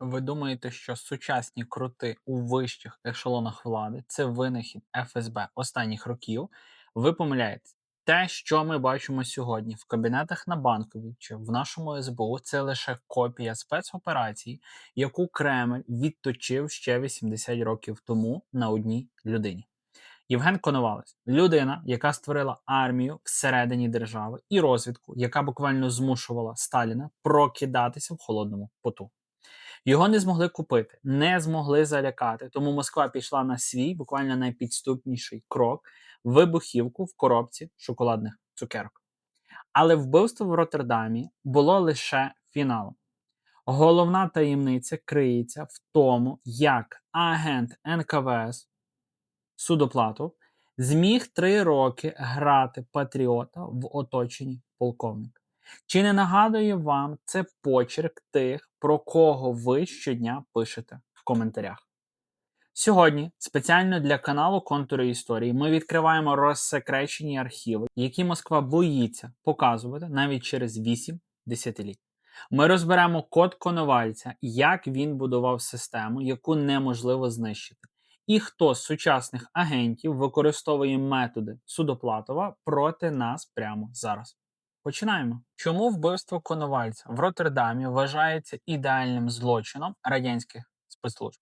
Ви думаєте, що сучасні крути у вищих ешелонах влади це винахід ФСБ останніх років? Ви помиляєтесь. Те, що ми бачимо сьогодні в кабінетах на Банковій чи в нашому СБУ, це лише копія спецоперації, яку Кремль відточив ще 80 років тому на одній людині. Євген Коновалець людина, яка створила армію всередині держави і розвідку, яка буквально змушувала Сталіна прокидатися в холодному поту. Його не змогли купити, не змогли залякати, тому Москва пішла на свій буквально найпідступніший крок вибухівку в коробці шоколадних цукерок. Але вбивство в Роттердамі було лише фіналом. Головна таємниця криється в тому, як агент НКВС Судоплатов зміг 3 роки грати патріота в оточенні полковника. Чи не нагадує вам це почерк тих, про кого ви щодня пишете в коментарях? Сьогодні спеціально для каналу Контури історії ми відкриваємо розсекречені архіви, які Москва боїться показувати навіть через 8 десятиліть. Ми розберемо код Коновальця, як він будував систему, яку неможливо знищити, і хто з сучасних агентів використовує методи Судоплатова проти нас прямо зараз. Починаємо. Чому вбивство Коновальця в Роттердамі вважається ідеальним злочином радянських спецслужб?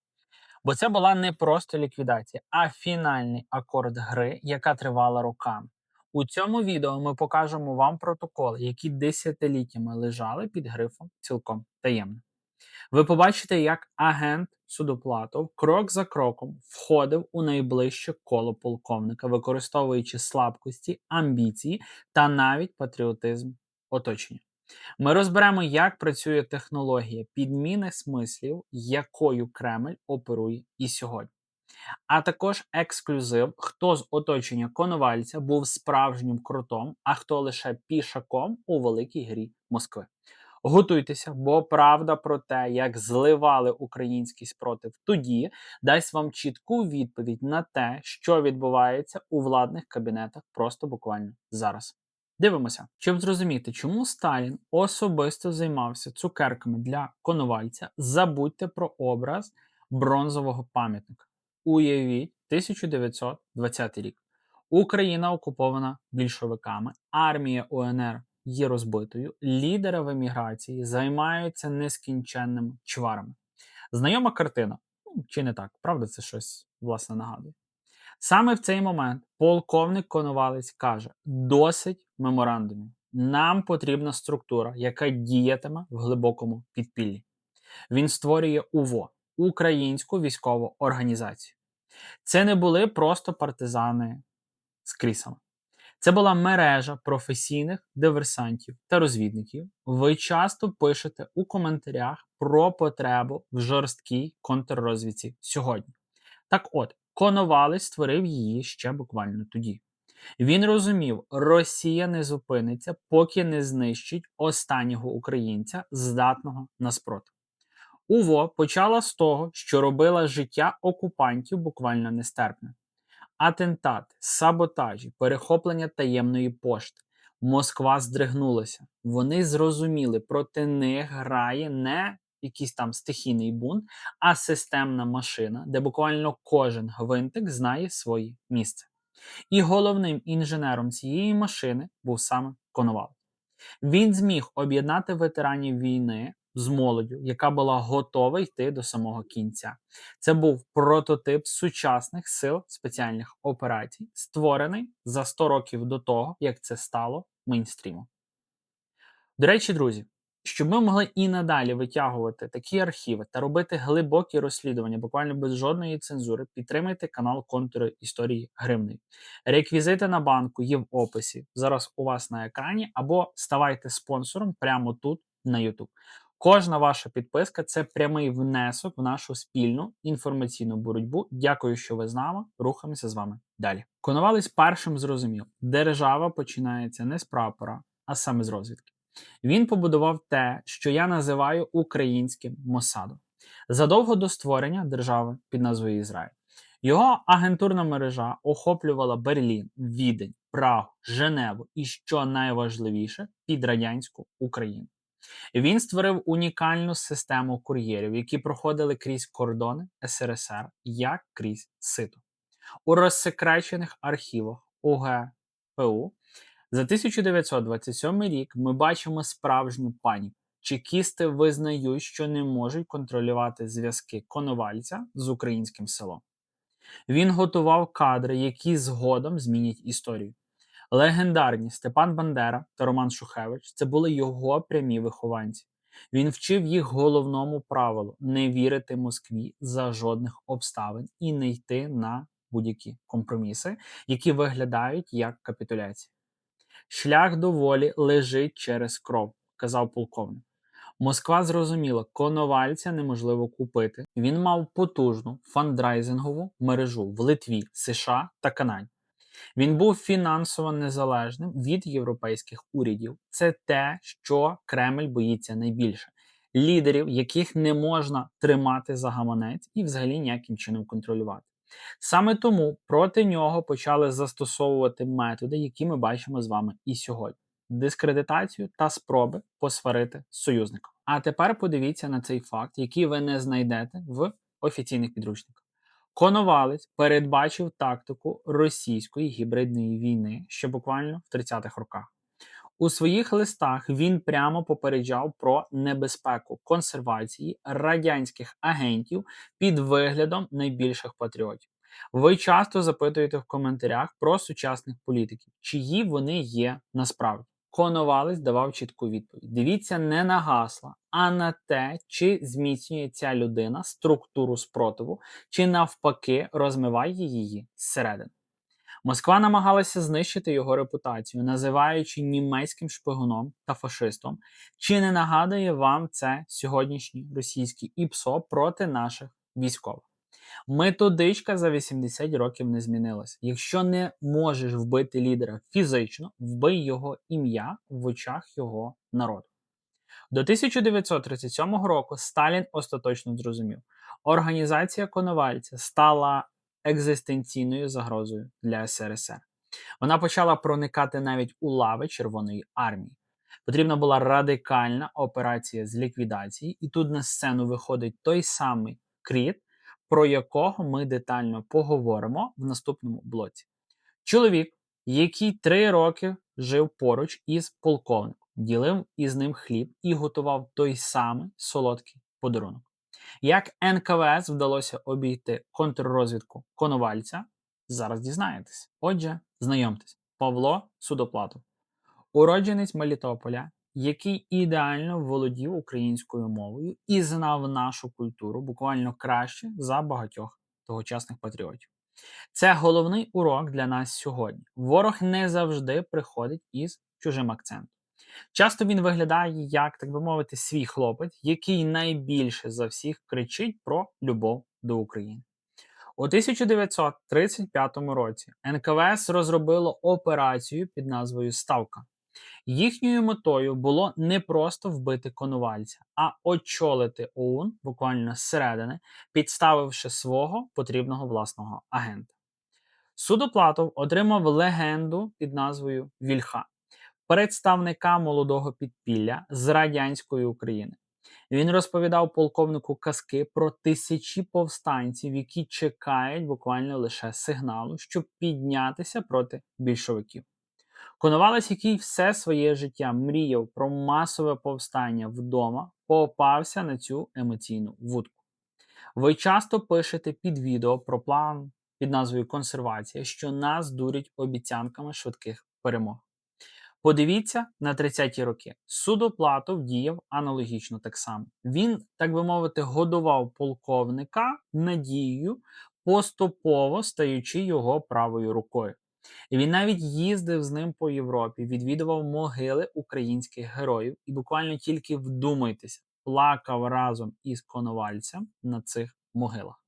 Бо це була не просто ліквідація, а фінальний акорд гри, яка тривала роками. У цьому відео ми покажемо вам протоколи, які десятиліттями лежали під грифом цілком таємно. Ви побачите, як агент Судоплатов крок за кроком входив у найближче коло полковника, використовуючи слабкості, амбіції та навіть патріотизм оточення. Ми розберемо, як працює технологія підміни смислів, якою Кремль оперує і сьогодні. А також ексклюзив, хто з оточення Коновальця був справжнім крутом, а хто лише пішаком у великій грі Москви. Готуйтеся, бо правда про те, як зливали український спротив тоді, дасть вам чітку відповідь на те, що відбувається у владних кабінетах просто буквально зараз. Дивимося, щоб зрозуміти, чому Сталін особисто займався цукерками для Коновальця, забудьте про образ бронзового пам'ятника. Уявіть 1920 рік. Україна окупована більшовиками, армія УНР є розбитою, лідери в еміграції займаються нескінченними чварами. Знайома картина? Чи не так? Правда, це щось власне нагадує. Саме в цей момент полковник Коновалець каже: досить меморандумів. Нам потрібна структура, яка діятиме в глибокому підпіллі. Він створює УВО Українську військову організацію. Це не були просто партизани з крісами. Це була мережа професійних диверсантів та розвідників. Ви часто пишете у коментарях про потребу в жорсткій контррозвідці сьогодні. Так от, Коновалець створив її ще буквально тоді. Він розумів, Росія не зупиниться, поки не знищить останнього українця, здатного на спротив. УВО почала з того, що робила життя окупантів буквально нестерпне. Атентати, саботажі, перехоплення таємної пошти. Москва здригнулася. Вони зрозуміли, проти них грає не якийсь там стихійний бунт, а системна машина, де буквально кожен гвинтик знає своє місце. І головним інженером цієї машини був саме Коновалець. Він зміг об'єднати ветеранів війни з молоддю, яка була готова йти до самого кінця. Це був прототип сучасних сил спеціальних операцій, створений за 100 років до того, як це стало мейнстрімом. До речі, друзі, щоб ми могли і надалі витягувати такі архіви та робити глибокі розслідування буквально без жодної цензури, підтримайте канал Контури історії гривнею. Реквізити на банку є в описі, зараз у вас на екрані, або ставайте спонсором прямо тут на YouTube. Кожна ваша підписка – це прямий внесок в нашу спільну інформаційну боротьбу. Дякую, що ви з нами. Рухаємося з вами далі. Коновалець першим зрозумів, держава починається не з прапора, а саме з розвідки. Він побудував те, що я називаю українським Моссадом. Задовго до створення держави під назвою Ізраїль. Його агентурна мережа охоплювала Берлін, Відень, Прагу, Женеву і, що найважливіше, підрадянську Україну. Він створив унікальну систему кур'єрів, які проходили крізь кордони СРСР як крізь сито. У розсекречених архівах УГПУ за 1927 рік ми бачимо справжню паніку. Чекісти визнають, що не можуть контролювати зв'язки Коновальця з українським селом. Він готував кадри, які згодом змінять історію. Легендарні Степан Бандера та Роман Шухевич це були його прямі вихованці. Він вчив їх головному правилу не вірити Москві за жодних обставин і не йти на будь-які компроміси, які виглядають як капітуляція. Шлях до волі лежить через кров, казав полковник. Москва зрозуміла, Коновальця неможливо купити. Він мав потужну фандрайзингову мережу в Литві, США та Канаді. Він був фінансово незалежним від європейських урядів. Це те, що Кремль боїться найбільше. Лідерів, яких не можна тримати за гаманець і взагалі ніяким чином контролювати. Саме тому проти нього почали застосовувати методи, які ми бачимо з вами і сьогодні. Дискредитацію та спроби посварити союзника. А тепер подивіться на цей факт, який ви не знайдете в офіційних підручниках. Коновалець передбачив тактику російської гібридної війни ще буквально в 30-х роках. У своїх листах він прямо попереджав про небезпеку консервації радянських агентів під виглядом найбільших патріотів. Ви часто запитуєте в коментарях про сучасних політиків, чиї вони є насправді. Коновалець давав чітку відповідь. Дивіться не на гасла, а на те, чи зміцнює ця людина структуру спротиву, чи навпаки розмиває її зсередини. Москва намагалася знищити його репутацію, називаючи німецьким шпигуном та фашистом. Чи не нагадує вам це сьогоднішній російський ІПСО проти наших військових? Методичка за 80 років не змінилася. Якщо не можеш вбити лідера фізично, вбий його ім'я в очах його народу. До 1937 року Сталін остаточно зрозумів, організація Коновальця стала екзистенційною загрозою для СРСР. Вона почала проникати навіть у лави Червоної армії. Потрібна була радикальна операція з ліквідації, і тут на сцену виходить той самий Кріт, про якого ми детально поговоримо в наступному блоці. Чоловік, який 3 роки жив поруч із полковником, ділив із ним хліб і готував той самий солодкий подарунок. Як НКВС вдалося обійти контррозвідку Коновальця, зараз дізнаєтесь. Отже, знайомтесь, Павло Судоплатов, уродженець Мелітополя, який ідеально володів українською мовою і знав нашу культуру буквально краще за багатьох тогочасних патріотів. Це головний урок для нас сьогодні. Ворог не завжди приходить із чужим акцентом. Часто він виглядає як, так би мовити, свій хлопець, який найбільше за всіх кричить про любов до України. У 1935 році НКВС розробило операцію під назвою «Ставка». Їхньою метою було не просто вбити Коновальця, а очолити ОУН буквально зсередини, підставивши свого потрібного власного агента. Судоплатов отримав легенду під назвою Вільха, представника молодого підпілля з радянської України. Він розповідав полковнику казки про тисячі повстанців, які чекають буквально лише сигналу, щоб піднятися проти більшовиків. Коновалець, який все своє життя мріяв про масове повстання вдома, попався на цю емоційну вудку. Ви часто пишете під відео про план під назвою «Консервація», що нас дурять обіцянками швидких перемог. Подивіться на 30-ті роки. Судоплатов діяв аналогічно так само. Він, так би мовити, годував полковника надією, поступово стаючи його правою рукою. І він навіть їздив з ним по Європі, відвідував могили українських героїв і буквально тільки вдумайтеся, плакав разом із Коновальцем на цих могилах.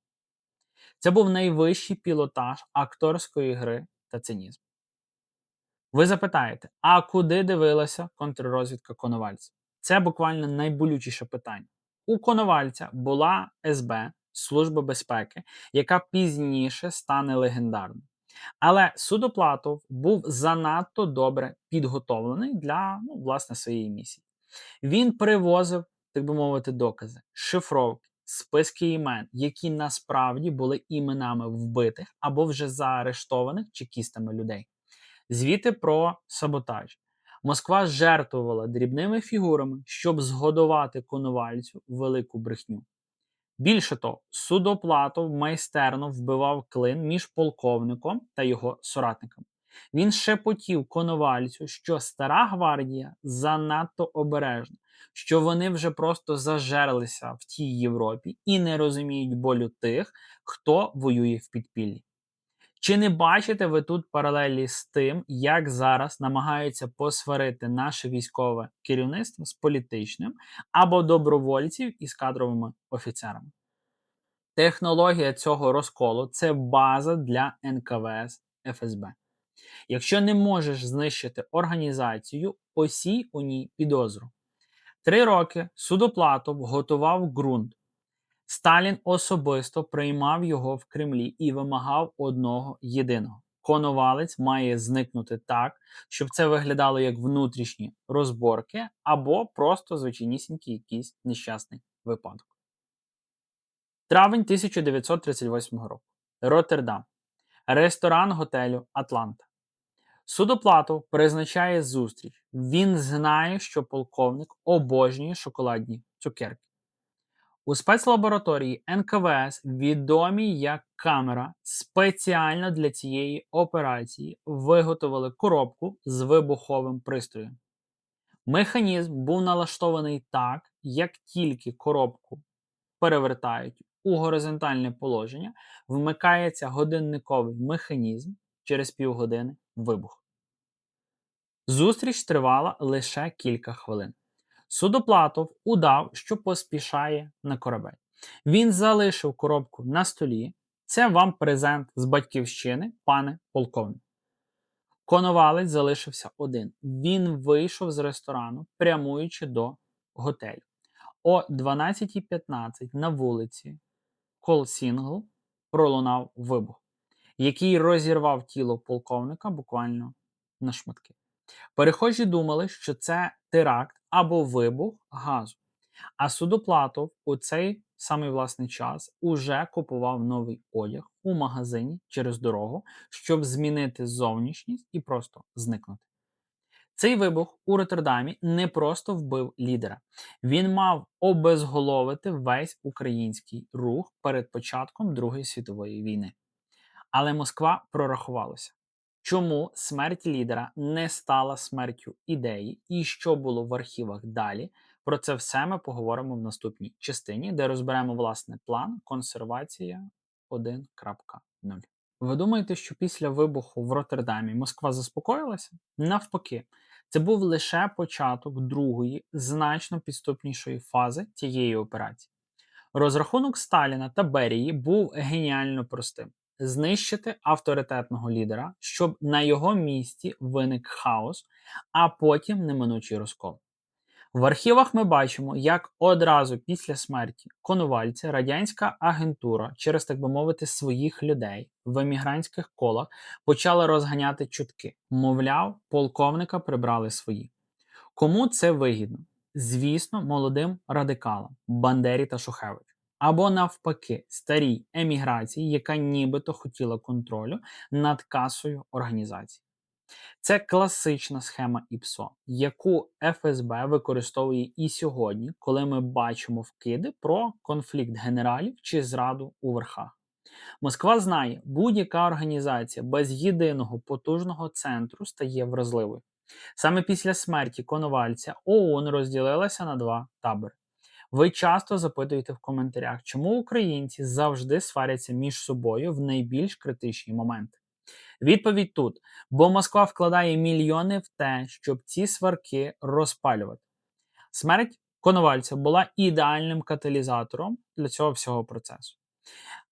Це був найвищий пілотаж акторської гри та цинізму. Ви запитаєте, а куди дивилася контррозвідка Коновальця? Це буквально найболючіше питання. У Коновальця була СБ, Служба безпеки, яка пізніше стане легендарною. Але Судоплатов був занадто добре підготовлений для, власне, своєї місії. Він привозив, так би мовити, докази, шифровки, списки імен, які насправді були іменами вбитих або вже заарештованих чекістами людей. Звіти про саботаж. Москва жертвувала дрібними фігурами, щоб згодувати Коновальцю велику брехню. Більше того, Судоплатов майстерно вбивав клин між полковником та його соратниками. Він шепотів Коновальцю, що стара гвардія занадто обережна, що вони вже просто зажерлися в тій Європі і не розуміють болю тих, хто воює в підпіллі. Чи не бачите ви тут паралелі з тим, як зараз намагаються посварити наше військове керівництво з політичним або добровольців із кадровими офіцерами? Технологія цього розколу це база для НКВС ФСБ. Якщо не можеш знищити організацію, посій у ній підозру. 3 роки Судоплатов готував ґрунт. Сталін особисто приймав його в Кремлі і вимагав одного єдиного. Коновалець має зникнути так, щоб це виглядало як внутрішні розборки або просто звичайнісінький якийсь нещасний випадок. Травень 1938 року. Роттердам. Ресторан готелю Атланта. Судоплатов призначає зустріч. Він знає, що полковник обожнює шоколадні цукерки. У спецлабораторії НКВС, відомій як камера, спеціально для цієї операції виготовили коробку з вибуховим пристроєм. Механізм був налаштований так, як тільки коробку перевертають у горизонтальне положення, вмикається годинниковий механізм, через півгодини вибух. Зустріч тривала лише кілька хвилин. Судоплатов удав, що поспішає на корабель. Він залишив коробку на столі. Це вам презент з батьківщини, пане полковник. Коновалець залишився один. Він вийшов з ресторану, прямуючи до готелю. О 12:15 на вулиці Колсінгл пролунав вибух, який розірвав тіло полковника буквально на шматки. Перехожі думали, що це теракт або вибух газу. А Судоплатов у цей самий власний час уже купував новий одяг у магазині через дорогу, щоб змінити зовнішність і просто зникнути. Цей вибух у Роттердамі не просто вбив лідера. Він мав обезголовити весь український рух перед початком Другої світової війни. Але Москва прорахувалася. Чому смерть лідера не стала смертю ідеї і що було в архівах далі? Про це все ми поговоримо в наступній частині, де розберемо власне план консервація 1.0. Ви думаєте, що після вибуху в Роттердамі Москва заспокоїлася? Навпаки, це був лише початок другої, значно підступнішої фази цієї операції. Розрахунок Сталіна та Берії був геніально простим: знищити авторитетного лідера, щоб на його місці виник хаос, а потім неминучий розкол. В архівах ми бачимо, як одразу після смерті Коновальця радянська агентура через, так би мовити, своїх людей в емігрантських колах почала розганяти чутки. Мовляв, полковника прибрали свої. Кому це вигідно? Звісно, молодим радикалам Бандері та Шухевичу. Або навпаки, старій еміграції, яка нібито хотіла контролю над касою організації. Це класична схема ІПСО, яку ФСБ використовує і сьогодні, коли ми бачимо вкиди про конфлікт генералів чи зраду у верхах. Москва знає, будь-яка організація без єдиного потужного центру стає вразливою. Саме після смерті Коновальця ОУН розділилася на 2 табори. Ви часто запитуєте в коментарях, чому українці завжди сваряться між собою в найбільш критичні моменти. Відповідь тут: бо Москва вкладає мільйони в те, щоб ці сварки розпалювати. Смерть Коновальця була ідеальним каталізатором для цього всього процесу.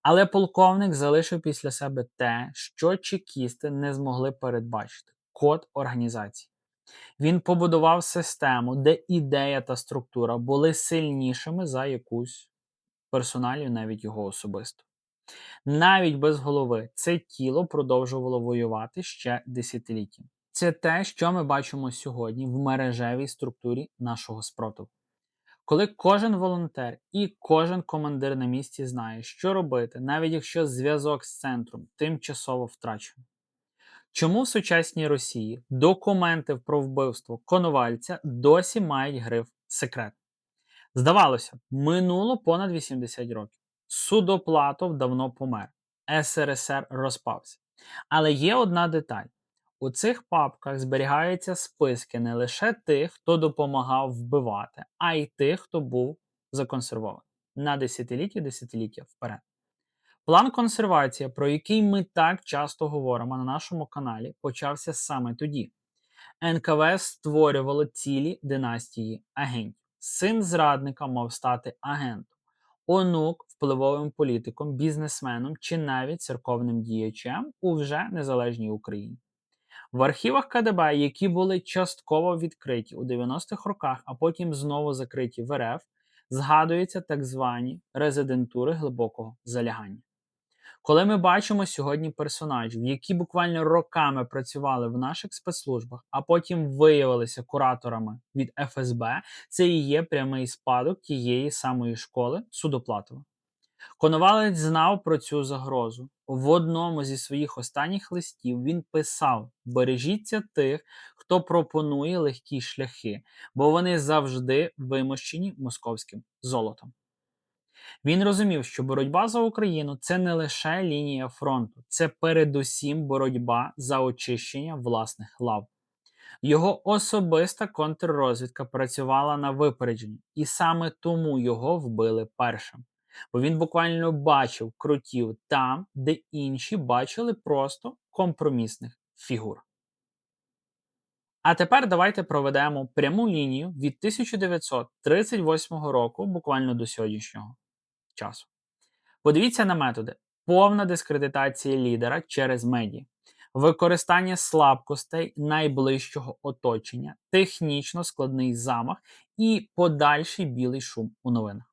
Але полковник залишив після себе те, що чекісти не змогли передбачити – код організації. Він побудував систему, де ідея та структура були сильнішими за якусь персоналію, навіть його особисто. Навіть без голови це тіло продовжувало воювати ще десятиліття. Це те, що ми бачимо сьогодні в мережевій структурі нашого спротиву. Коли кожен волонтер і кожен командир на місці знає, що робити, навіть якщо зв'язок з центром тимчасово втрачено. Чому в сучасній Росії документи про вбивство Коновальця досі мають гриф «секрет»? Здавалося б, минуло понад 80 років. Судоплатов давно помер. СРСР розпався. Але є одна деталь. У цих папках зберігаються списки не лише тих, хто допомагав вбивати, а й тих, хто був законсервований на десятиліття вперед. План консервації, про який ми так часто говоримо на нашому каналі, почався саме тоді. НКВС створювало цілі династії агентів. Син зрадника мав стати агентом, онук впливовим політиком, бізнесменом чи навіть церковним діячем у вже незалежній Україні. В архівах КДБ, які були частково відкриті у 90-х роках, а потім знову закриті в РФ, згадуються так звані резидентури глибокого залягання. Коли ми бачимо сьогодні персонажів, які буквально роками працювали в наших спецслужбах, а потім виявилися кураторами від ФСБ, це і є прямий спадок тієї самої школи Судоплатова. Коновалець знав про цю загрозу. В одному зі своїх останніх листів він писав: «Бережіться тих, хто пропонує легкі шляхи, бо вони завжди вимощені московським золотом». Він розумів, що боротьба за Україну – це не лише лінія фронту, це передусім боротьба за очищення власних лав. Його особиста контррозвідка працювала на випередженні, і саме тому його вбили першим. Бо він буквально бачив крутів там, де інші бачили просто компромісних фігур. А тепер давайте проведемо пряму лінію від 1938 року буквально до сьогоднішнього часу. Подивіться на методи: повна дискредитація лідера через медіа, використання слабкостей найближчого оточення, технічно складний замах і подальший білий шум у новинах.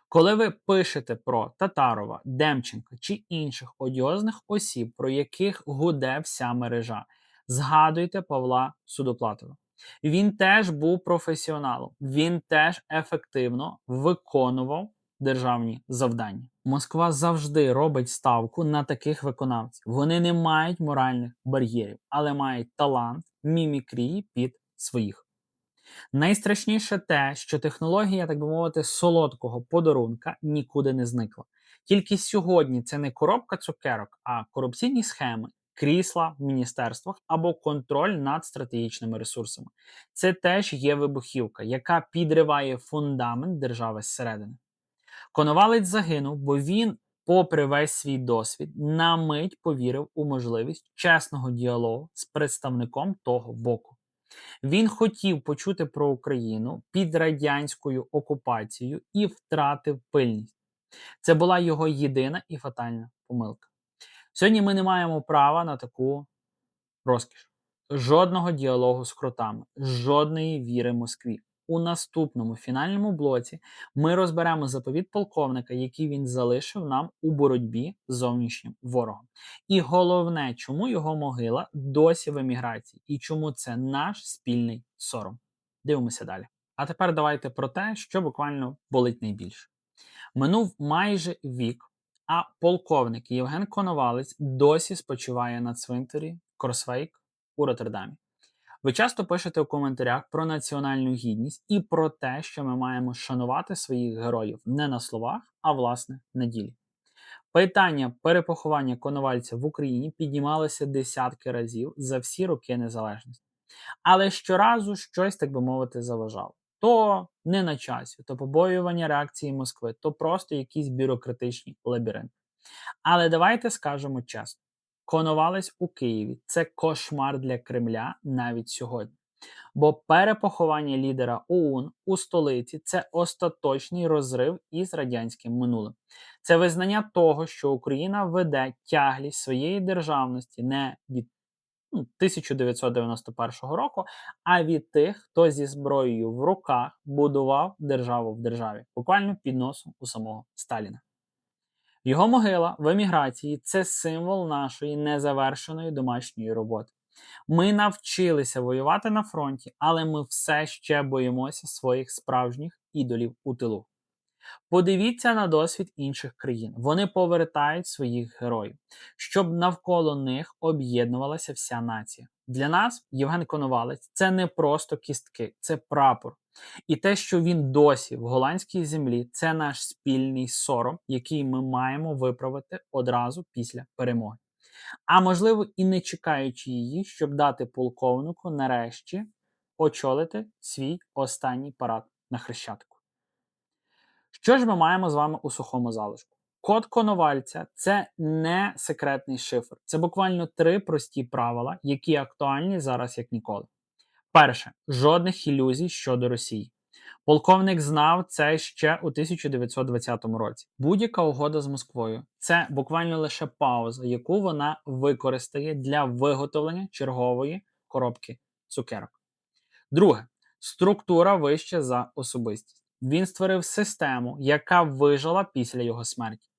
Коли ви пишете про Татарова, Демченка чи інших одіозних осіб, про яких гуде вся мережа, згадуйте Павла Судоплатова. Він теж був професіоналом, він теж ефективно виконував державні завдання. Москва завжди робить ставку на таких виконавців. Вони не мають моральних бар'єрів, але мають талант мімікрії під своїх. Найстрашніше те, що технологія, так би мовити, солодкого подарунка нікуди не зникла. Тільки сьогодні це не коробка цукерок, а корупційні схеми, крісла в міністерствах або контроль над стратегічними ресурсами. Це теж є вибухівка, яка підриває фундамент держави зсередини. Коновалець загинув, бо він, попри весь свій досвід, на мить повірив у можливість чесного діалогу з представником того боку. Він хотів почути про Україну під радянською окупацією і втратив пильність. Це була його єдина і фатальна помилка. Сьогодні ми не маємо права на таку розкіш. Жодного діалогу з кротами, жодної віри Москві. У наступному фінальному блоці ми розберемо заповіт полковника, який він залишив нам у боротьбі з зовнішнім ворогом. І головне, чому його могила досі в еміграції і чому це наш спільний сором. Дивимося далі. А тепер давайте про те, що буквально болить найбільше. Минув майже вік, а полковник Євген Коновалець досі спочиває на цвинтарі Кросвейк у Роттердамі. Ви часто пишете у коментарях про національну гідність і про те, що ми маємо шанувати своїх героїв не на словах, а власне на ділі. Питання перепоховання Коновальця в Україні піднімалося десятки разів за всі роки незалежності. Але щоразу щось, так би мовити, заважало. То не на часі, то побоювання реакції Москви, то просто якісь бюрократичні лабіринти. Але давайте скажемо чесно. Коновалець у Києві – це кошмар для Кремля навіть сьогодні. Бо перепоховання лідера ОУН у столиці – це остаточний розрив із радянським минулим. Це визнання того, що Україна веде тяглість своєї державності не від 1991 року, а від тих, хто зі зброєю в руках будував державу в державі, буквально під носом у самого Сталіна. Його могила в еміграції – це символ нашої незавершеної домашньої роботи. Ми навчилися воювати на фронті, але ми все ще боїмося своїх справжніх ідолів у тилу. Подивіться на досвід інших країн. Вони повертають своїх героїв, щоб навколо них об'єднувалася вся нація. Для нас Євген Коновалець це не просто кістки, це прапор. І те, що він досі в голландській землі, це наш спільний сором, який ми маємо виправити одразу після перемоги. А можливо, і не чекаючи її, щоб дати полковнику нарешті очолити свій останній парад на Хрещатику. Що ж ми маємо з вами у сухому залишку? Код Коновальця – це не секретний шифр. Це буквально 3 прості правила, які актуальні зараз як ніколи. Перше. Жодних ілюзій щодо Росії. Полковник знав це ще у 1920 році. Будь-яка угода з Москвою – це буквально лише пауза, яку вона використає для виготовлення чергової коробки цукерок. Друге. Структура вища за особистість. Він створив систему, яка вижила після його смерті.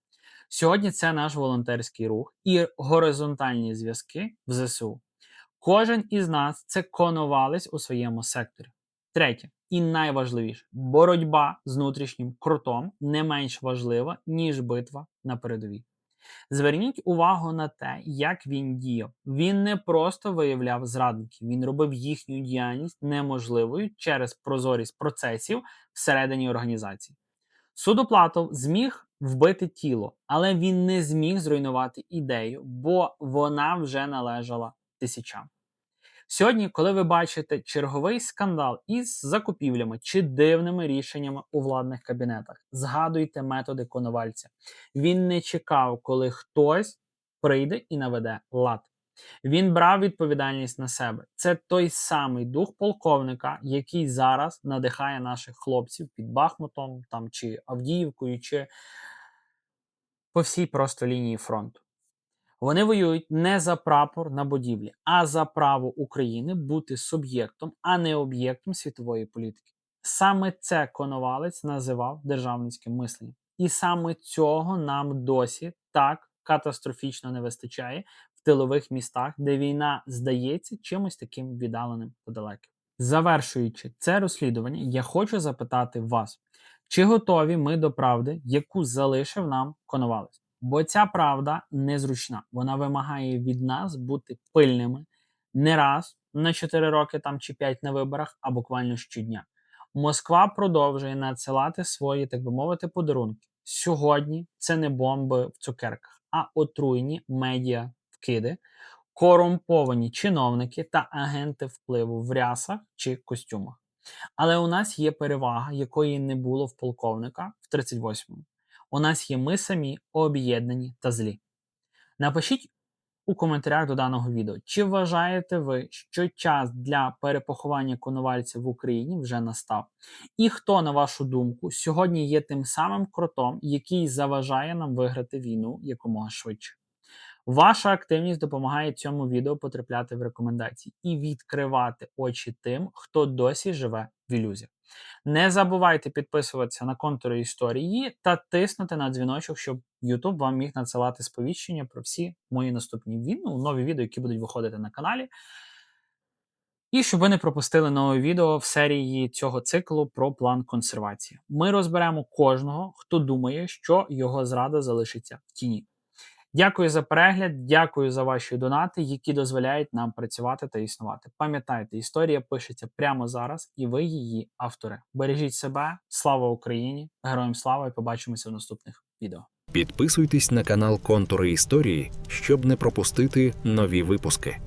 Сьогодні це наш волонтерський рух і горизонтальні зв'язки в ЗСУ. Кожен із нас – це коновалець у своєму секторі. Третє, і найважливіше, боротьба з внутрішнім крутом не менш важлива, ніж битва на передовій. Зверніть увагу на те, як він діяв. Він не просто виявляв зрадників, він робив їхню діяльність неможливою через прозорість процесів всередині організації. Судоплатов зміг вбити тіло, але він не зміг зруйнувати ідею, бо вона вже належала тисячам. Сьогодні, коли ви бачите черговий скандал із закупівлями чи дивними рішеннями у владних кабінетах, згадуйте методи Коновальця. Він не чекав, коли хтось прийде і наведе лад. Він брав відповідальність на себе. Це той самий дух полковника, який зараз надихає наших хлопців під Бахмутом, там, чи Авдіївкою, чи по всій просто лінії фронту. Вони воюють не за прапор на будівлі, а за право України бути суб'єктом, а не об'єктом світової політики. Саме це Коновалець називав державницьким мисленням. І саме цього нам досі так катастрофічно не вистачає в тилових містах, де війна здається чимось таким віддаленим та далеким. Завершуючи це розслідування, я хочу запитати вас, чи готові ми до правди, яку залишив нам Коновалець? Бо ця правда незручна. Вона вимагає від нас бути пильними не раз на 4 роки там, чи 5 на виборах, а буквально щодня. Москва продовжує надсилати свої, так би мовити, подарунки. Сьогодні це не бомби в цукерках, а отруйні медіа-вкиди, корумповані чиновники та агенти впливу в рясах чи костюмах. Але у нас є перевага, якої не було в полковника в 38-му. У нас є ми самі, об'єднані та злі. Напишіть у коментарях до даного відео, чи вважаєте ви, що час для перепоховання Коновальця в Україні вже настав? І хто, на вашу думку, сьогодні є тим самим кротом, який заважає нам виграти війну якомога швидше? Ваша активність допомагає цьому відео потрапляти в рекомендації і відкривати очі тим, хто досі живе в ілюзіях. Не забувайте підписуватися на контури історії та тиснути на дзвіночок, щоб YouTube вам міг надсилати сповіщення про всі мої наступні нові відео, які будуть виходити на каналі. І щоб ви не пропустили нове відео в серії цього циклу про план консервації. Ми розберемо кожного, хто думає, що його зрада залишиться в тіні. Дякую за перегляд, дякую за ваші донати, які дозволяють нам працювати та існувати. Пам'ятайте, історія пишеться прямо зараз, і ви її автори. Бережіть себе, слава Україні, героям слава, і побачимося в наступних відео. Підписуйтесь на канал Контури історії, щоб не пропустити нові випуски.